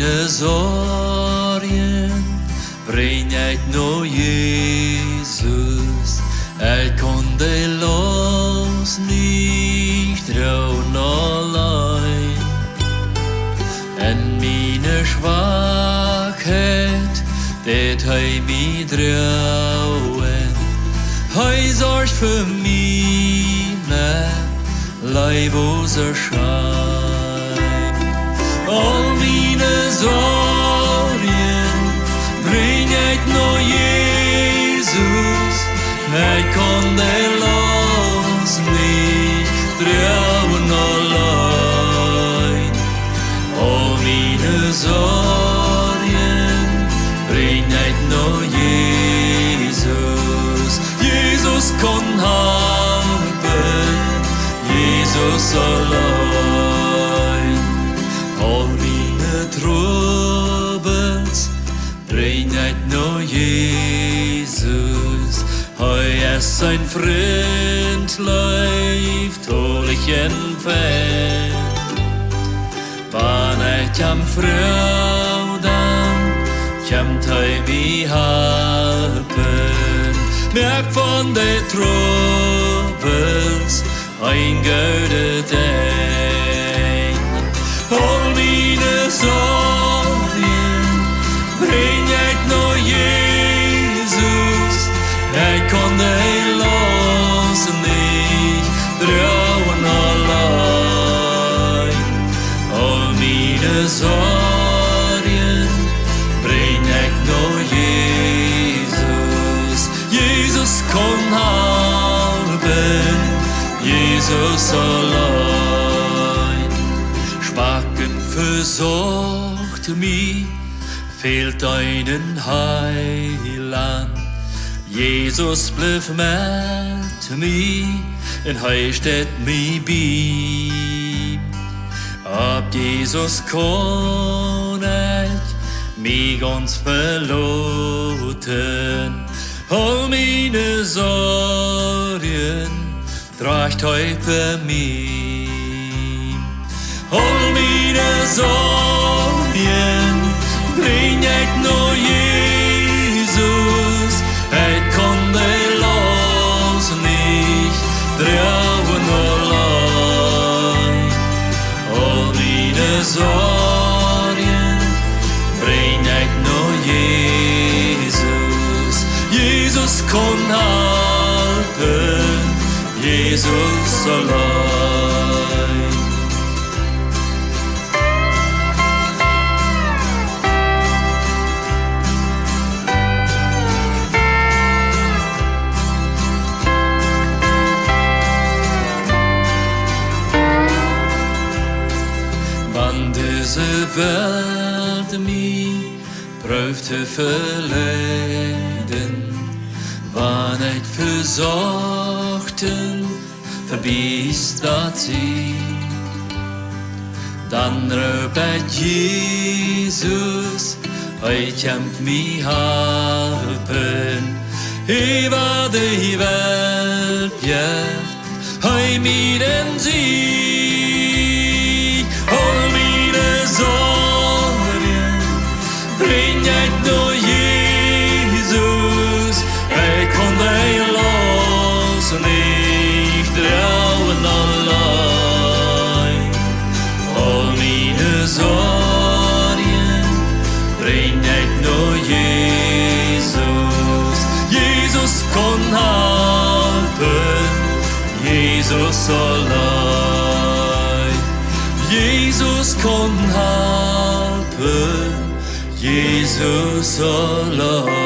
meine zorgen breng ik naar Jesus. Ik kon de los niet drown allein. En meine Schwachheit, dat hij mij drowen. Hij zorgt voor mij, leiboser Schein. Al meine zorgen breng ik naar Jesus. Ik kon de los niet drowen allein. Al meine zorgen breng ik naar Jesus. Jesus kon helpen, Jesus allein. Al meine troubles breng ik naar Jesus. Hij is zijn vriend, liefdollig en fijn. Wanneer ik hem vrouw, dan komt hij mij helpen. Merk van de troubles, een goede ding. Al meine zorgen breng ik naar Jesus. Ik kon de los niet drowen allein. Al meine zorgen breng ik naar Jesus. Jesus kon helpen, Jesus allein. Schwachen versorgt mich, fehlt einen Heiland. Jesus bleef met mij en hij staat mij bij. Op Jesus kon ik mij ganz verloten. Al meine zorgen draagt hij voor mij. Al meine zorgen breng ik naar Jesus. Ik kon de los niet drowen allein. Al meine zorgen breng ik naar Jesus. Jesus kon helpen, Jesus allein. Deze Welt mij proeft te verleiden, wanneer ik verzochten verbiest dat zie. Dan roep ik Jesus, hij komt mij helpen. Über die Welt wirft hij mij den Sieg. Al meine zorgen breng ik naar Jesus. Ik kon de los niet drowen allein. Al meine zorgen breng ik naar Jesus. Jesus kon helpen, Jesus allein. Jesus kon helpen, Jesus allein.